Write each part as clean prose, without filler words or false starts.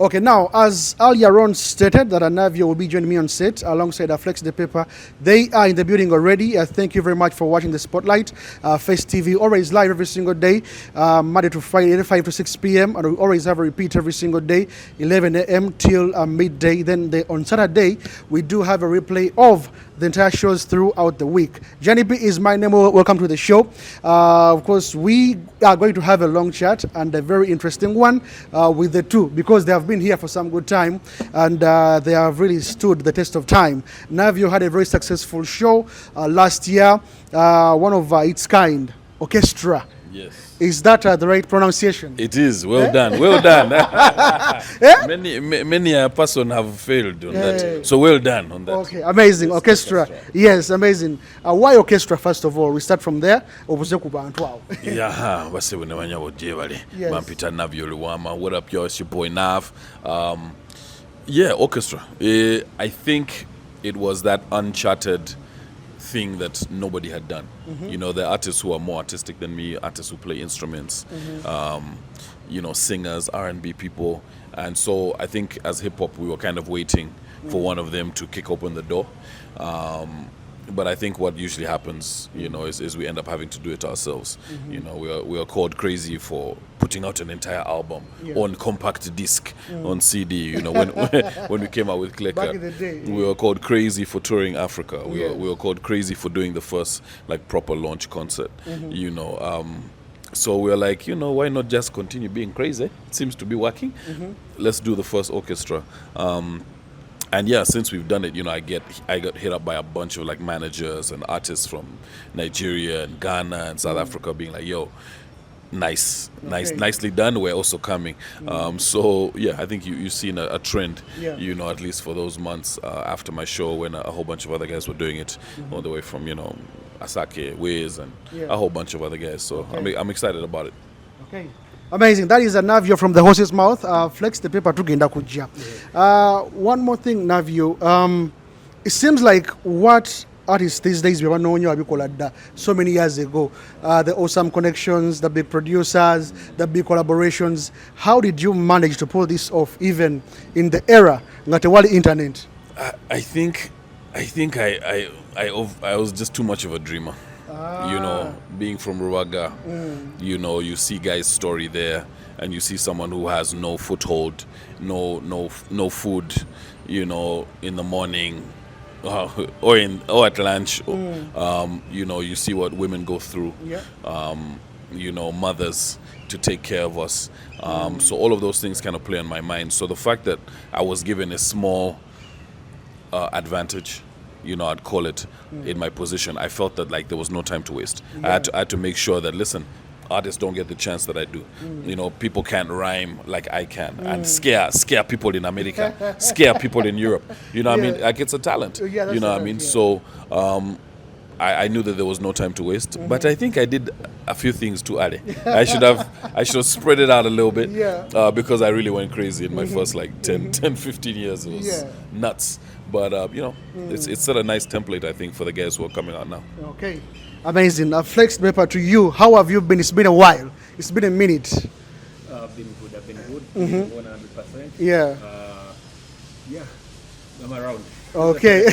Okay, now, as Al Yaron stated that Navio will be joining me on set alongside Flex the Paper, they are in the building already. Thank you very much for watching the Spotlight. Face TV always live every single day, Monday to Friday, 5 to 6 p.m. And we always have a repeat every single day, 11 a.m. till midday. Then on Saturday, we do have a replay of the entire shows throughout the week. Johnny B is my name. Welcome to the show. Of course, we are going to have a long chat and a very interesting one with the two, because they have been here for some good time and they have really stood the test of time. Navio had a very successful show last year, one of its kind, orchestra. Yes. Is that the right pronunciation? It is. Well done. Well done. Many person have failed on that. So well done on that. Okay, amazing. Yes, orchestra. Yes, amazing. Why orchestra, first of all? We start from there. Yeah, wase wenewanya wodievale. Mampita Navio Luwama. What up, yo? It's your boy Nav. Yeah, orchestra. I think it was that uncharted thing that nobody had done. You know, there are artists who are more artistic than me, artists who play instruments, you know, singers, R&B people. And so I think as hip-hop, we were kind of waiting for one of them to kick open the door. But I think what usually happens, you know, is we end up having to do it ourselves. You know, we are called crazy for putting out an entire album on compact disc, on CD. You know, when we came out with Clicker, back in the day, we were called crazy for touring Africa. We were called crazy for doing the first like proper launch concert. You know, so we were like, you know, why not just continue being crazy? It seems to be working. Let's do the first orchestra. And yeah, since we've done it, you know, I got hit up by a bunch of like managers and artists from Nigeria and Ghana and South Africa being like, yo, nicely done. We're also coming. So yeah, I think you've seen a trend, you know, at least for those months after my show, when a whole bunch of other guys were doing it, all the way from, you know, Asake, Wiz, and a whole bunch of other guys. So I'm excited about it. Okay. Amazing. That is a Navio from the horse's mouth. Flex the Paper tugenda kujja. One more thing, Navio. It seems like what artists these days we were knowing so many years ago. The awesome connections, the big producers, the big collaborations. How did you manage to pull this off, even in the era of the world internet? I think I was just too much of a dreamer. You know, being from Ruwaga, you know, you see guys' story there, and you see someone who has no foothold, no food, you know, in the morning, or at lunch. You know, you see what women go through. You know, mothers to take care of us. So all of those things kind of play on my mind. So the fact that I was given a small advantage, you know, I'd call it, in my position, I felt that like there was no time to waste. I had to make sure that, listen, artists don't get the chance that I do. You know, people can't rhyme like I can, and scare people in America, scare people in Europe. You know what I mean? Like, it's a talent. You know what I mean? So I knew that there was no time to waste, but I think I did a few things too early. I should have spread it out a little bit, because I really went crazy in my first like 10, 15 years. It was nuts. But, you know, it's set a nice template, I think, for the guys who are coming out now. Okay. Amazing. Flex Paper, to you, how have you been? It's been a while. It's been a minute. I've been good. 100%. Yeah. I'm around. Okay.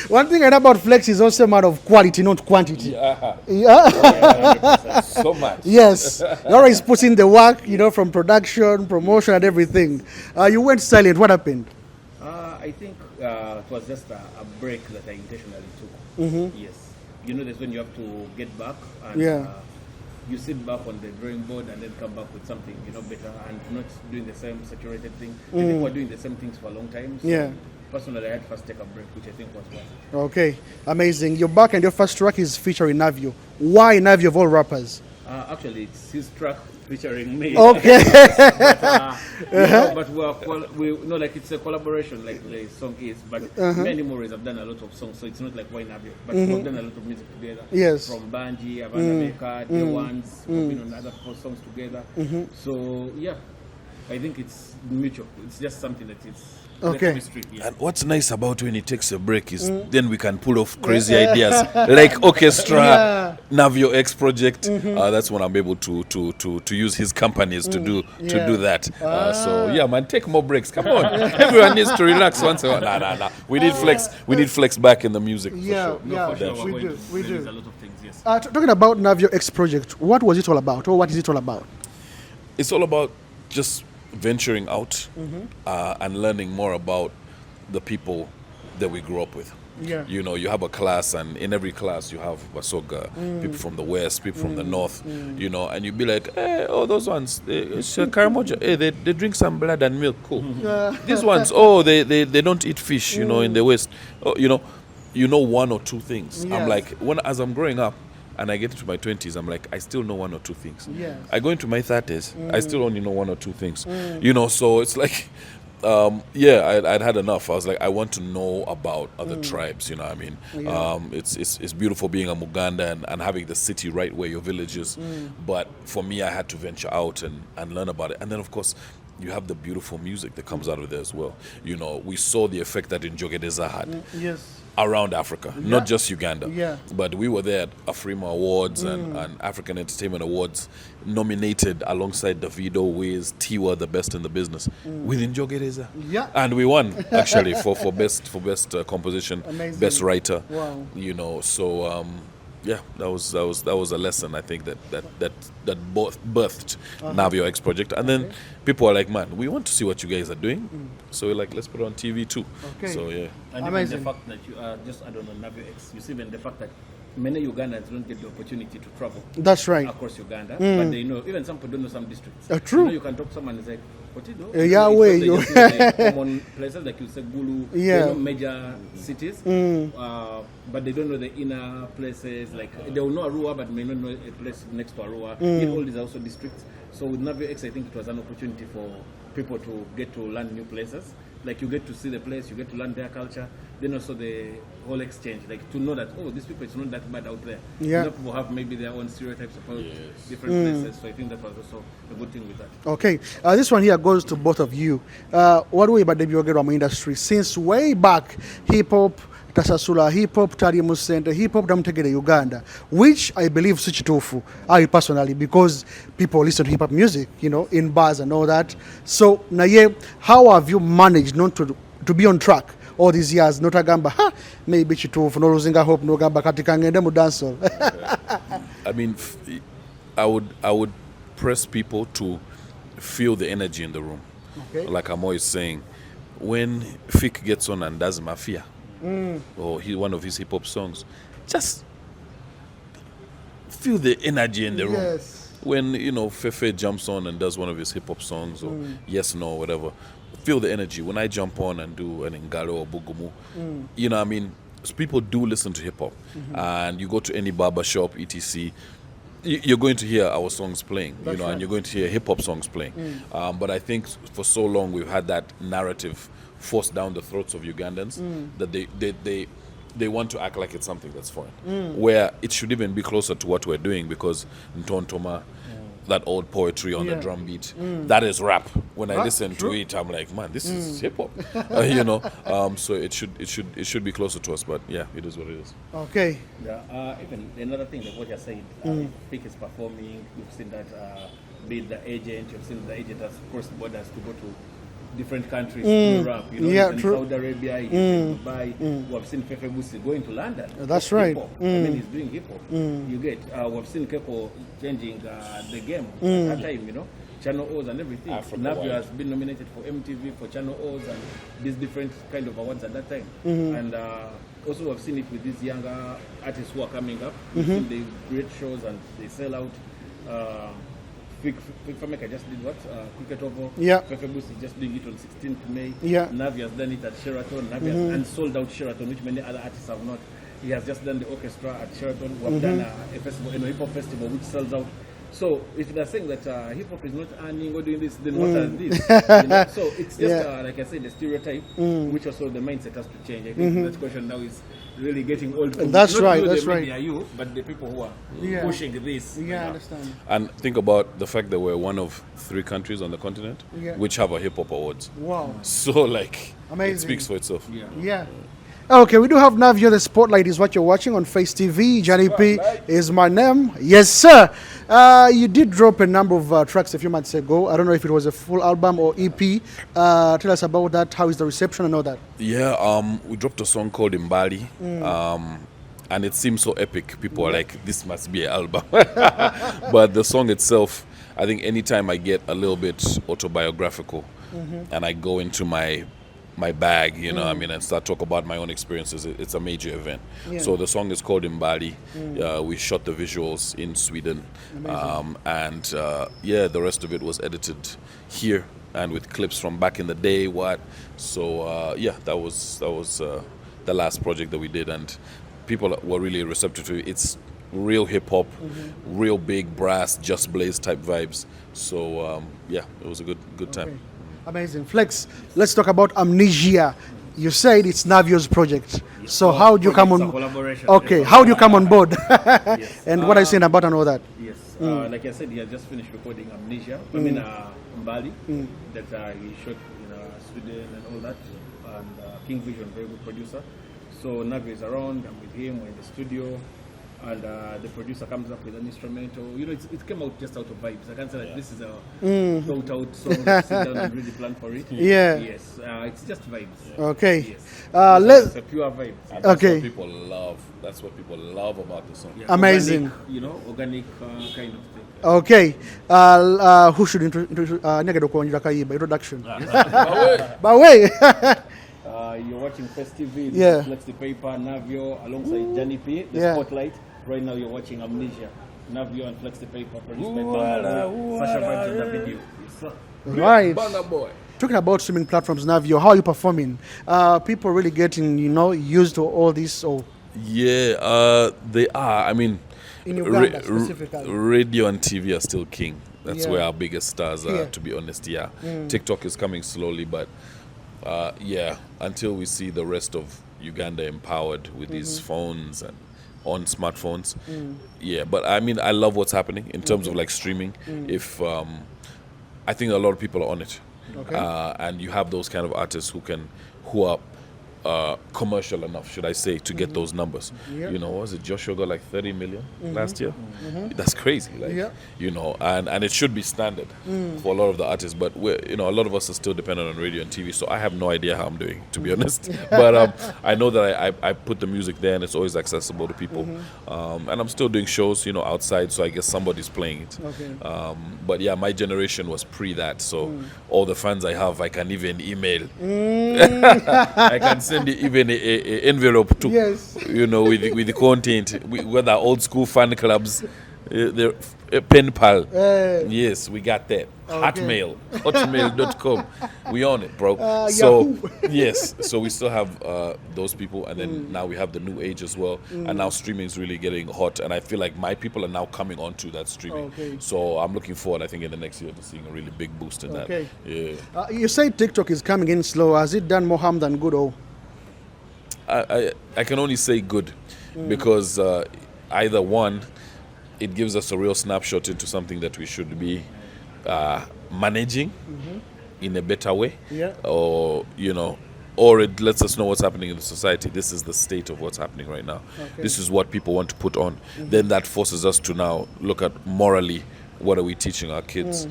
One thing I know about Flex is also a matter of quality, not quantity. So much. Yes. You're always putting the work, you know, from production, promotion, and everything. You went silent. What happened? I think it was just a break that I intentionally took. Yes. You know, that's when you have to get back and you sit back on the drawing board and then come back with something, you know, better, and not doing the same saturated thing. People were doing the same things for a long time. So personally, I had first take a break, which I think was worth it. Okay. Amazing. You're back and your first track is featuring Navio. Why Navio of all rappers? Actually, it's his track featuring me. Okay. But we know, like, it's a collaboration, like the song is. But many more have done a lot of songs, so it's not like why Navio. But we've done a lot of music together. Yes. From Banji, Avana Baker, The Ones, we've been on other songs together. So yeah. I think it's mutual. It's just something that it's Okay. chemistry. Yeah. And what's nice about when he takes a break is then we can pull off crazy ideas like orchestra, Navio X project. That's when I'm able to use his companies to do that. So yeah, man, take more breaks. Come on, everyone needs to relax once in a while. Nah. We need flex. We need flex back in the music. For Yeah, sure. yeah, For sure, we we're do, going to we release do. a lot of things. Yes. Talking about Navio X project, what was it all about, or what is it all about? It's all about just venturing out and learning more about the people that we grew up with. Yeah. You know, you have a class, and in every class you have Wasoga, people from the west, people from the north, you know, and you be like, hey, oh, those ones, it's Kamwokya, hey, they drink some blood and milk, cool. These ones, oh, they don't eat fish, you know, in the west. Oh, you know one or two things. Yes. I'm like, as I'm growing up, and I get into my 20s, I'm like, I still know one or two things. Yes. I go into my 30s, I still only know one or two things. You know, so it's like, I'd had enough. I was like, I want to know about other tribes, you know what I mean? Yeah. It's beautiful being a Muganda and having the city right where your village is. But for me, I had to venture out and learn about it. And then, of course, you have the beautiful music that comes out of there as well. You know, we saw the effect that Njogedeza had. Yes. Around Africa, not just Uganda. Yeah. But we were there at Afrima Awards and African Entertainment Awards, nominated alongside Davido, Wiz, Tiwa, the best in the business, with Njogedeza. Yeah. And we won actually for best composition, Amazing. best writer. Wow. You know, so that was a lesson I think that both birthed Navio X project, and then people are like, man, we want to see what you guys are doing, so we're like, let's put it on TV too. Okay. So yeah. And Amazing. even the fact that you are just I don't know Navio X. You see, even the fact that many Ugandans don't get the opportunity to travel That's right. across Uganda, but they know. Even some people don't know some districts. True. You know, you can talk to someone and it's like, what you know? Yahweh, It's you- not they just know the common places like you said, Gulu. Yeah. They know major cities, but they don't know the inner places. Like they will know Arua, but may not know a place next to Arua. Yet all these are also districts. So with Navio X, I think it was an opportunity for people to get to learn new places. Like you get to see the place, you get to learn their culture. Then also the whole exchange, like to know that these people, it's not that bad out there. Yeah. Other people have maybe their own stereotypes about different places. So I think that was also a good thing with that. Okay, this one here goes to both of you. What way about the Byogeramo industry? Since way back, hip hop, Tasasula hip hop, Tari Musente hip hop, Damtegede Uganda, which I believe Suchitofu, I personally, because people listen to hip hop music, you know, in bars and all that. So, Naye, how have you managed not to be on track all these years? Not a gamba, maybe Chitofu, no losing a hope, no gamba, katikangende mu dancehall. I mean, I would press people to feel the energy in the room. Okay. Like I'm always saying, when Fik gets on and does Mafia, or one of his hip hop songs, just feel the energy in the room. Yes. When Fefe jumps on and does one of his hip hop songs, or Yes No, whatever, feel the energy. When I jump on and do an Ngalo or Bugumu, you know, I mean, people do listen to hip hop, and you go to any barber shop, etc. You're going to hear our songs playing, That's right. and you're going to hear hip hop songs playing. But I think for so long we've had that narrative forced down the throats of Ugandans that they want to act like it's something that's foreign, where it should even be closer to what we're doing, because Ntontoma, that old poetry on the drum beat, that is rap. When I listen to it, I'm like, man, this is hip hop, So it should be closer to us, but yeah, it is what it is. Okay. Yeah, even another thing that what you said, Fik is performing. You've seen that be it the agent. You've seen the agent has crossed borders to go to different countries to rap. You know, Yeah, he's in true. Saudi Arabia, he's in Dubai. We've seen Fefe Busi going to London. That's for right. hip-hop. I mean, he's doing hip hop. You get. We've seen Keko changing the game at that time. You know, Channel O's and everything. Africa Navio wide. has been nominated for MTV, for Channel O's, and these different kind of awards at that time. And also we've seen it with these younger artists who are coming up. We've seen the great shows and they sell out. Quick Fameka just did what? Cricket Oval. Yeah. Fefe Busi is just doing it on 16th May. Yeah. Navio has done it at Sheraton. Navio has and sold out Sheraton, which many other artists have not. He has just done the orchestra at Sheraton. We've done a festival, hip hop festival, which sells out So if they're saying that hip hop is not earning or doing this, then what are this? You know? So it's just like I said, the stereotype, which also the mindset has to change. I think that question now is really getting old. That's not right. you, That's the right. media, you, but the people who are pushing this. Yeah, I understand. And think about the fact that we're one of 3 countries on the continent which have a hip hop awards. Wow. So like, Amazing. it speaks for itself. Yeah. Okay, we do have Navio. The Spotlight is what you're watching on Face TV. Johnny P is my name. Yes, sir. You did drop a number of tracks a few months ago. I don't know if it was a full album or EP. Tell us about that. How is the reception and all that? Yeah, we dropped a song called Imbali. And it seems so epic. People are like, this must be an album. But the song itself, I think anytime I get a little bit autobiographical and I go into my bag, you know, I mean, and start talk about my own experiences, it's a major event. So the song is called Imbali. We shot the visuals in Sweden. And the rest of it was edited here and with clips from back in the day. So that was the last project that we did, and people were really receptive to it. It's real hip hop, real big brass, Just Blaze type vibes. So it was a good time. Okay. Amazing. Flex, let's talk about Amnesia. You said it's Navio's project. So how do you come on? Collaboration. Okay, how do you come on board? Yes. And what are you saying about and all that? Yes. Like I said, he has just finished recording Amnesia. I mean, Mbali, that he shot in Sweden and all that. And King Vision, very good producer. So Navio is around. I'm with him. We're in the studio. And the producer comes up with an instrumental. You know, it came out just out of vibes. I can't say that this is a thought out song. Sit down and really plan for it. Yeah. Yes. It's just vibes. Okay. Yes. Let's. It's a pure vibe. And that's Okay. what people love. That's what people love about the song. Yeah, Amazing. Organic kind of thing. Okay. Who should introduction? Bawe. You're watching Fest TV, Yeah. Flex the Paper, Navio, alongside Johnny P, the Spotlight. Right now you're watching Amnesia, Navio and Flex the Paper, produced by Kamwokya. Sasha vibes in the video. Yes, sir. Right. Banner boy. Talking about streaming platforms, Navio, how are you performing? People really getting, used to all this? Or Yeah, they are. I mean, in Uganda specifically? radio and TV are still king. That's Yeah. where our biggest stars are, Yeah. to be honest. Yeah. TikTok is coming slowly, but until we see the rest of Uganda empowered with these phones and on smartphones. But I mean, I love what's happening in terms of like streaming. If I think a lot of people are on it. Okay. And you have those kind of artists who are commercial enough, should I say, to get those numbers. Yeah. You know, was it Joshua got like 30 million last year? That's crazy. Like, Yeah. and it should be standard for a lot of the artists, but a lot of us are still dependent on radio and TV, so I have no idea how I'm doing, to be honest. But I know that I put the music there and it's always accessible to people. And I'm still doing shows, outside, so I guess somebody's playing it. Okay. But yeah, my generation was pre that, so all the fans I have, I can even email. I can send even an envelope to, Yes. with the content. Whether old school fan clubs, they're pen pal. Yes, we got that. Okay. Hotmail.com. We on it, bro. Yahoo. Yes, so we still have those people, and then now we have the new age as well, and now streaming is really getting hot, and I feel like my people are now coming onto that streaming. Okay. So I'm looking forward, I think, in the next year to seeing a really big boost in Okay. that. Yeah. You say TikTok is coming in slow. Has it done more harm than good? Or I can only say good, because either one, it gives us a real snapshot into something that we should be managing in a better way, or it lets us know what's happening in the society. This is the state of what's happening right now. Okay. This is what people want to put on. Then that forces us to now look at morally, what are we teaching our kids?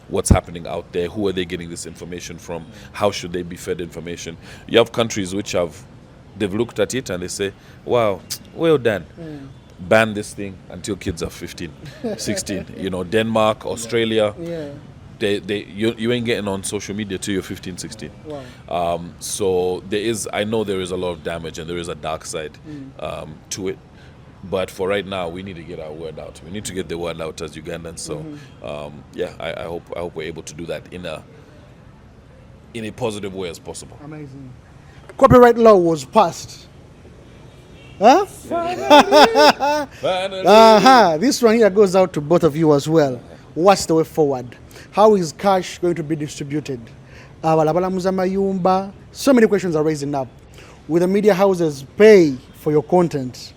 What's happening out there? Who are they getting this information from? How should they be fed information? You have countries which they've looked at it and they say, wow, well done. Ban this thing until kids are 15, 16. Denmark, Australia, you ain't getting on social media till you're 15, 16. wow. So I know there is a lot of damage and there is a dark side to it. But for right now, we need to get our word out. We need to get the word out as Ugandans. So, I hope we're able to do that in a positive way as possible. Amazing. Copyright law was passed. Huh? Finally. This one here goes out to both of you as well. What's the way forward? How is cash going to be distributed? So many questions are raising up. Will the media houses pay for your content?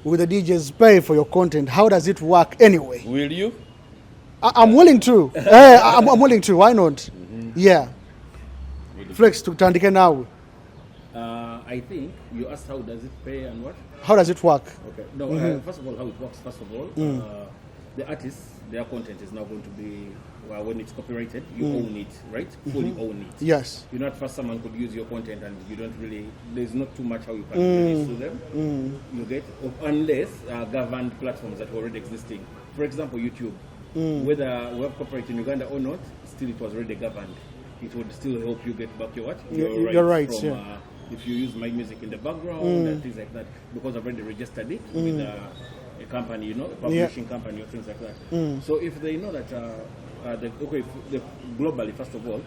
Will the DJs pay for your content? How does it work anyway? Will you? I'm willing to. I'm willing to. Why not? Yeah. Flex to Tandike now. I think you asked how does it pay and what? How does it work? Okay. No, first of all, how it works. First of all, the artists, their content is now going to be, well, when it's copyrighted, you own it, right? Fully own it. Yes. You know, at first someone could use your content and you don't really, there's not too much how you can really sue them. You get, unless governed platforms that were already existing. For example, YouTube. Whether we have copyright in Uganda or not, still it was already governed. It would still help you get back your what? Your rights, from, yeah. If you use my music in the background and things like that, because I've already registered it with a company, you know, a publishing company or things like that. So if they know that, globally, first of all,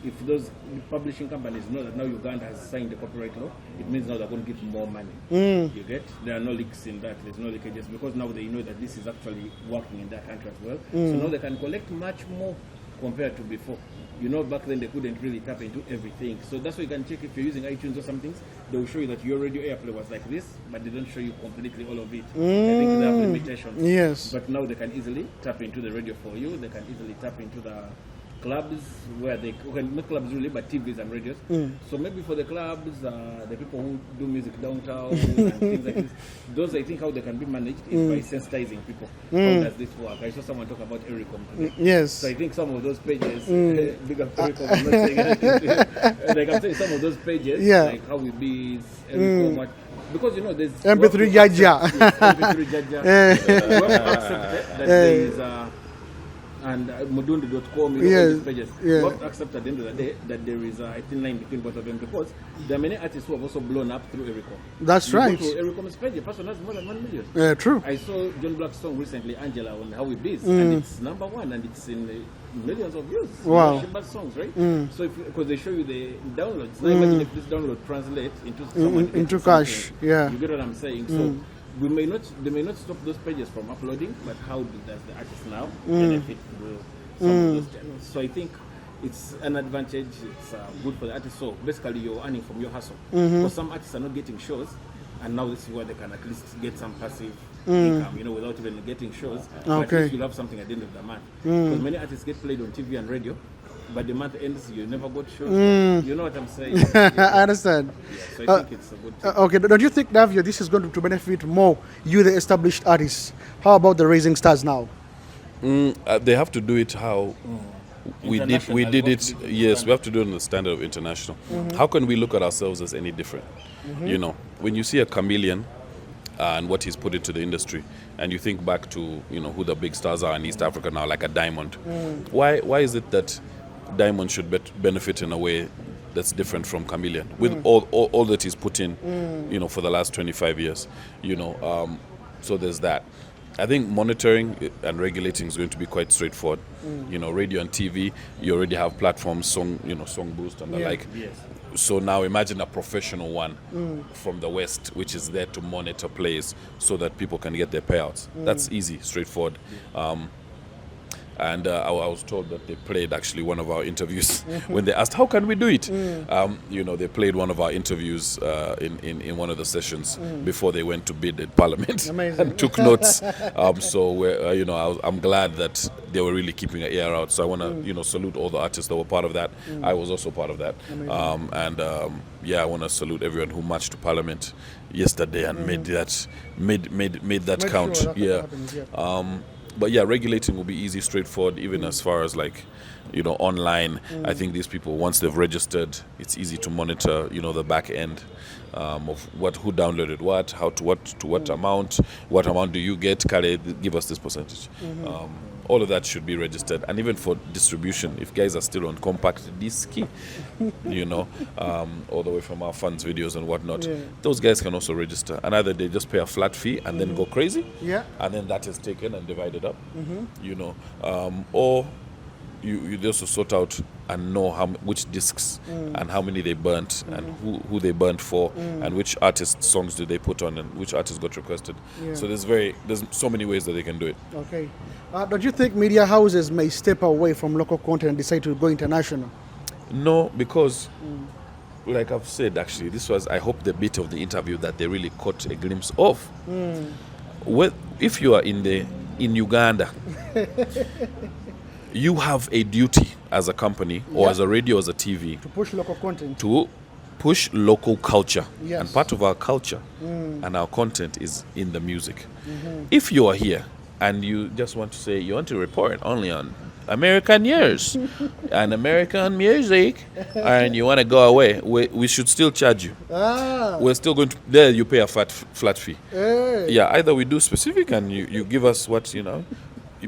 if those publishing companies know that now Uganda has signed the copyright law, it means now they're going to give more money. You get? There are no leaks in that. There's no leakages because now they know that this is actually working in their country as well. So now they can collect much more compared to before. You know, back then they couldn't really tap into everything. So that's why you can check if you're using iTunes or something. They will show you that your radio airplay was like this, but they don't show you completely all of it. I think they have limitations. Yes. But now they can easily tap into the radio for you. They can easily tap into the clubs where they, okay, not clubs really, but TVs and radios. So maybe for the clubs, the people who do music downtown and things like this, those I think how they can be managed is by sensitizing people. How does this work? I saw someone talk about Ericom today. Yes. So I think some of those pages, big up Ericom, I'm not saying anything. Like I'm saying some of those pages, like how we be Ericom, what, because you know there's MP3 Jaja. MP3 Jaja. We have to accept that there is and Mudundi.com, you know, all these pages. We have to accept at the end of the day that there is a thin line between both of them because there are many artists who have also blown up through Ericom. That's right. Go to Ericom's page, a person has more than 1 million. True. I saw John Black's song recently, Angela, on How We Biz, and it's #1 and it's in millions of views. Wow. Bad songs, right? So because they show you the downloads. Now imagine if this download translates into someone into cash. Yeah. You get what I'm saying? So they may not stop those pages from uploading, but how does the artist now benefit through some of those channels? So I think it's an advantage. It's good for the artist. So basically, you're earning from your hustle. Because some artists are not getting shows, and now this is where they can at least get some passive income, you know, without even getting shows. But at least you'll have something at the end of the month. Because many artists get played on TV and radio, but the month ends, you never got shows. You know what I'm saying? I understand. Yeah, so I think it's a good thing. Okay, don't you think, Navio, this is going to benefit more you, the established artists? How about the rising stars now? They have to do it how we did it. Yes, we have to do it in the standard of international. How can we look at ourselves as any different? You know, when you see a chameleon and what he's put into the industry, and you think back to, you know, who the big stars are in East Africa now, like a Diamond. Why is it that Diamond should benefit in a way that's different from Chameleon with all that he's put in, you know, for the last 25 years, you know? So there's that. I think monitoring and regulating is going to be quite straightforward. You know, radio and TV, you already have platforms, Song Boost and the like. Yes. So now imagine a professional one from the West, which is there to monitor plays so that people can get their payouts. That's easy, straightforward. And I was told that they played actually one of our interviews when they asked, how can we do it? You know, they played one of our interviews in one of the sessions before they went to bid in Parliament and took notes. So, we're, you know, I'm glad that they were really keeping an ear out. So I want to, you know, salute all the artists that were part of that. I was also part of that. Yeah, I want to salute everyone who marched to Parliament yesterday and made that count. Sure yeah. Happens, But yeah, regulating will be easy, straightforward, even as far as like, you know, online. I think these people, once they've registered, it's easy to monitor, you know, the back end of who downloaded what, what amount do you get? Kale, give us this percentage. All of that should be registered, and even for distribution, if guys are still on compact disc, you know, all the way from our funds videos and whatnot, those guys can also register, and either they just pay a flat fee and then go crazy, and then that is taken and divided up, you know, or you also sort out and know which discs and how many they burnt and who they burnt for and which artist songs did they put on and which artist got requested. So there's so many ways that they can do it. Okay. Don't you think media houses may step away from local content and decide to go international? No, because like I've said, actually, this was, I hope, the bit of the interview that they really caught a glimpse of. Well, if you are in Uganda, you have a duty as a company or as a radio, as a TV, To push local content. to push local culture. Yes. And part of our culture and our content is in the music. If you are here and you just want to say you want to report only on American news and American music and you want to go away, we should still charge you. We're still going to, there you pay a flat fee. Yeah, either we do specific and you give us what,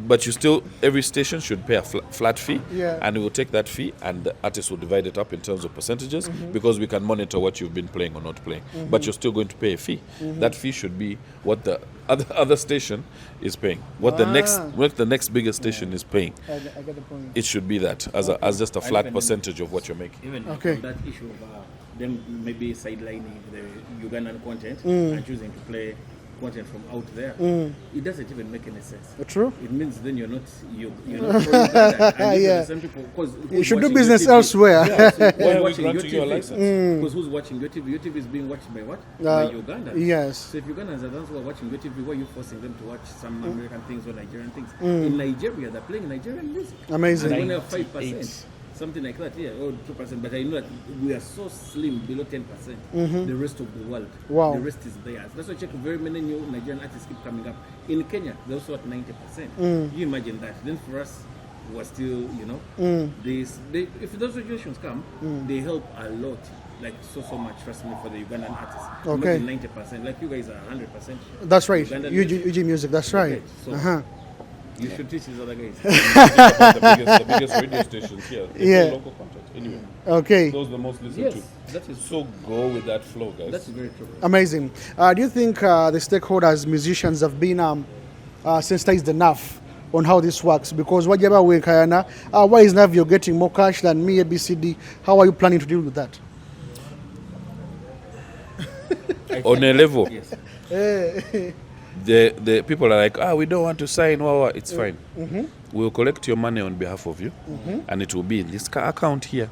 but you still, every station should pay a flat fee, and we will take that fee and the artist will divide it up in terms of percentages because we can monitor what you've been playing or not playing. But you're still going to pay a fee. That fee should be what the other station is paying, what the next biggest station is paying. I get the point. It should be that as just a flat percentage of what you're making. Even Okay. that issue of them maybe sidelining the Ugandan content and choosing to play content from out there, it doesn't even make any sense. True. It means then you're not pro-Uganda. And Yeah. the same people, You should do business elsewhere. Why are we watching your granting you a TV? license? Because who's watching your TV? Your TV is being watched by what? By Uganda. Yes. So if Ugandans are the ones who are watching your TV, why are you forcing them to watch some American things or Nigerian things? In Nigeria, they're playing Nigerian music. Amazing. And they only have 5%. Something like that, or 2%. But I know that we are so slim, below 10%. The rest of the world, Wow. the rest is theirs. That's why I check very many new Nigerian artists keep coming up. In Kenya, they're also at 90%. You imagine that. Then for us, we're still, if those regulations come, they help a lot. Like so much, trust me, for the Ugandan artists. Okay. Maybe 90%. Like you guys are 100%. That's right. Ugandan UG Music, that's right. Okay, so you should teach these other guys. the biggest radio stations here. They Yeah. play local content. Anyway, Okay. those are the most listened Yes, to. that is So go with that flow, guys. That's very true. Amazing. Do you think the stakeholders, musicians, have been sensitized enough on how this works? Because why is Navio getting more cash than me, ABCD? How are you planning to deal with that? On a level, Yes. the people are like, we don't want to sign. It's fine. We'll collect your money on behalf of you, and it will be in this account here,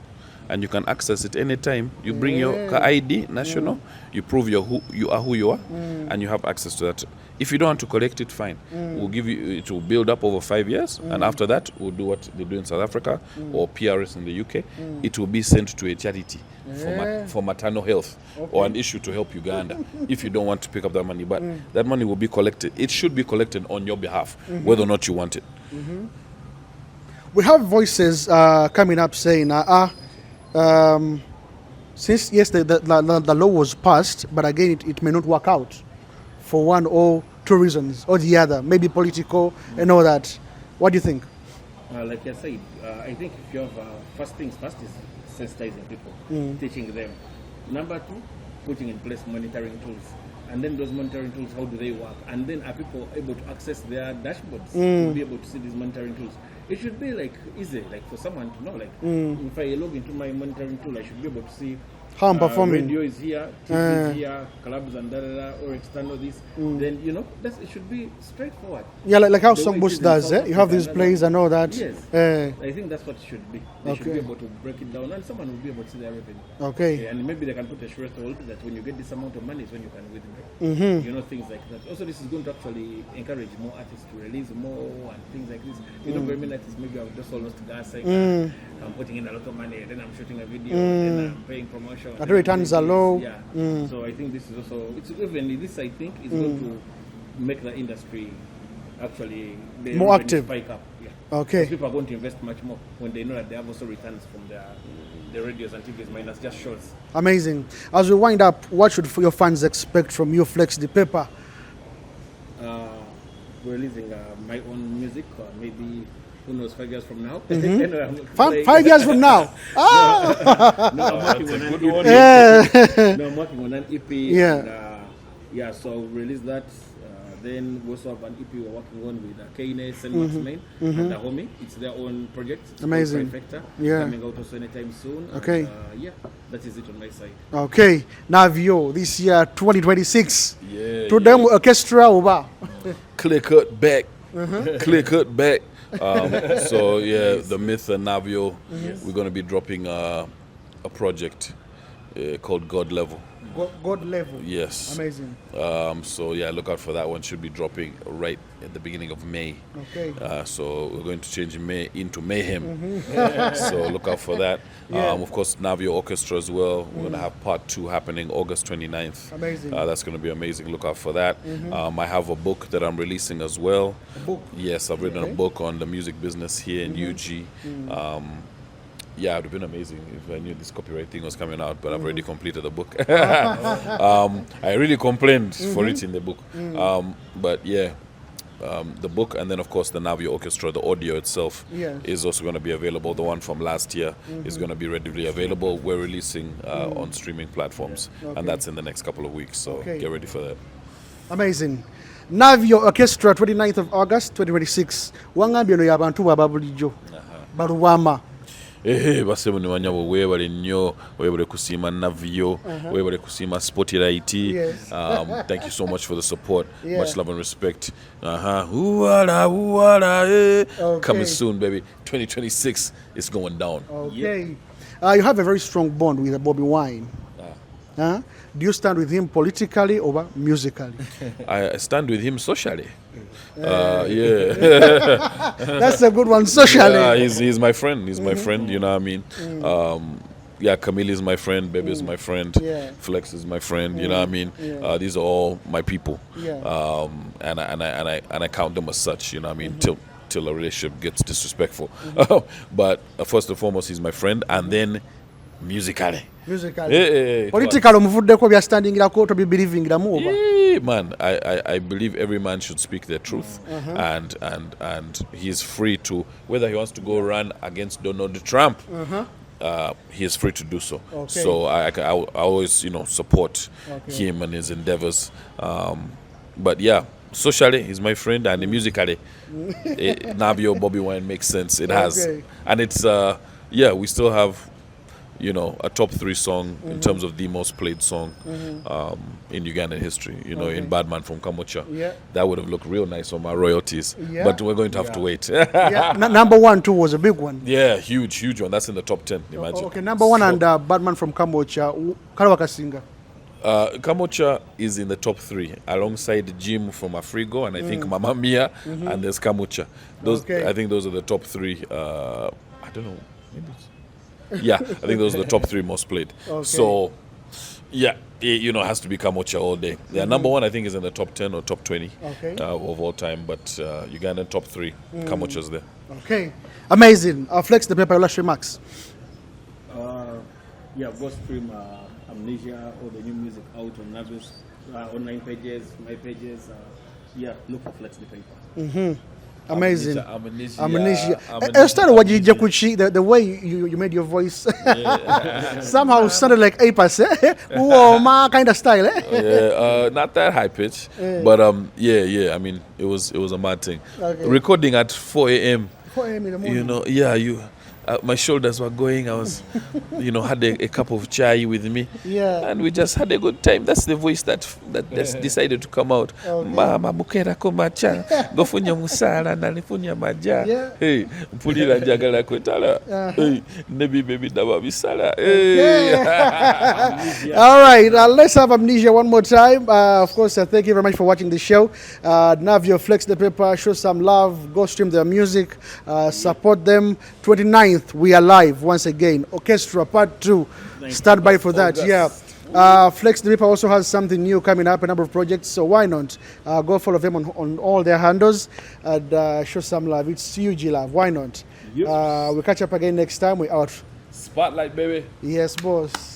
and you can access it anytime. You bring your ID, national, you prove who you are, and you have access to that. If you don't want to collect it, fine. We'll give you. It will build up over 5 years, and after that, we'll do what they do in South Africa or PRS in the UK. It will be sent to a charity for maternal health or an issue to help Uganda. If you don't want to pick up that money, but that money will be collected. It should be collected on your behalf, whether or not you want it. We have voices coming up saying, since yes, the law was passed, but again, it may not work out for one or two reasons or the other, maybe political and all that. What do you think? Like I said, I think if you have first things first is sensitizing people, teaching them. Number two, putting in place monitoring tools. And then those monitoring tools, how do they work? And then are people able to access their dashboards to be able to see these monitoring tools? It should be like easy, like for someone to know, like if I log into my monitoring tool, I should be able to see How I'm performing. Radio is here, TV is here, clubs and or external this. Then it should be straightforward. Yeah, like how The way it Songboost is in does. South You have Africa these and plays and all that. Yes. Eh, I think that's what it should be. They should Okay. be able to break it down, and someone will be able to see their revenue. okay. And maybe they can put a threshold that when you get this amount of money is when you can withdraw. Things like that. Also, this is going to actually encourage more artists to release more and things like this. Very many artists maybe have just almost gas saying, I'm putting in a lot of money, then I'm shooting a video, then I'm paying promotion. The returns are low. Yeah. So I think this is also, I think is going to make the industry actually the More revenue active. spike up. Yeah. Okay. People are going to invest much more when they know that they have also returns from the radios and TVs minus just shows. Amazing. As we wind up, what should your fans expect from you, Flex the Paper? We're releasing my own music, maybe who knows, 5 years from now. 5 years from now. No, I'm working on an EP. Yeah. No, I'm working on an EP. Yeah. And, so I'll release that Then we also have an EP we're working on with Keynes and Max Main and Homie. It's their own project. Amazing. Coming out also anytime soon. Okay. And, that is it on my side. Okay. Navio, this year 2026. Yeah. To them orchestra over. Clear cut back. Clear cut back. So yeah, the Myth and Navio, we're going to be dropping a project called God Level. God Level. Yes. Amazing. So yeah, look out for that one. Should be dropping right at the beginning of May. Okay. So we're going to change May into Mayhem. So look out for that. Of course, Navio Orchestra as well. We're going to have part 2 happening August 29th. Amazing. That's going to be amazing. Look out for that. I have a book that I'm releasing as well. A book? Yes, I've written a book on the music business here in UG. Yeah, it would have been amazing if I knew this copyright thing was coming out, but I've already completed the book. I really complained for it in the book. But yeah, the book, and then of course the Navio Orchestra, the audio itself is also going to be available. The one from last year is going to be readily available. We're releasing on streaming platforms, and that's in the next couple of weeks, so get ready for that. Amazing. Navio Orchestra, 29th of August 2026. Wangambye no yabantu baba bulijjo. Baruwama. Basebo ne wanyabo webale nnyo webale kusiima Navio webale kusiima Spotlight. Thank you so much for the support. Much love and respect. Coming soon, baby. 2026 is going down. Okay. You have a very strong bond with bobiwine. Do you stand with him politically or musically? I stand with him socially. That's a good one, socially. He's my friend. He's my friend, you know what I mean? Camille is my friend, Baby is my friend, Flex is my friend, you know what I mean? These are all my people. And I count them as such, you know what I mean? Till a relationship gets disrespectful. But first and foremost, he's my friend, and then musically. Politically, omuvuddeko byastandingirako to be believing man, I believe every man should speak their truth, and he is free to, whether he wants to go run against Donald Trump, he is free to do so. So I always support him and his endeavors. But yeah, socially he's my friend, and musically Navio bobiwine makes sense. It has, and it's we still have a top 3 song in terms of the most played song in Ugandan history, in Badman from Kamwokya. That would have looked real nice on my royalties, but we're going to have to wait. Number 1 too was a big one. Yeah, huge one. That's in the top 10, imagine. Okay, number 1 and Badman from Kamwokya, Kalawaka singer. Kamwokya is in the top 3 alongside Jim from Afrigo, and I think Mama Mia, and there's Kamwokya. I think those are the top 3. I don't know, maybe I think those are the top 3 most played. So, it has to be Kamwokya all day. Number 1, I think, is in the top 10 or top 20 of all time. But Ugandan top 3, Kamwokya's there. Okay, amazing. Flex the paper, last remarks. Go stream Amnesia or the new music out on Navio's online pages, my pages. Look for Flex the paper. Amazing. Amnesia. I started watching the way you made your voice. Somehow sounded like Apas, kind of style, not that high pitch, but I mean, it was a mad thing. Recording at 4 a.m. 4 a.m. in the morning. My shoulders were going. I was, had a cup of chai with me, and we just had a good time. That's the voice that decided to come out. Mama bukera komacha, gofunya musala nalifunya maja. Hey, mpulira njagala kwetala. Hey, nebi baby daba bisala. Hey. All right, let's have Amnesia one more time. Of course, thank you very much for watching the show. Navio, Flex the paper, show some love, go stream their music, support them. 29th. We are live once again. Orchestra Part 2. Stand by for that. Flex the Paper also has something new coming up, a number of projects. So why not go follow them on all their handles and show some love. It's UG love. Why not? We'll catch up again next time. We're out. Spotlight, baby. Yes, boss.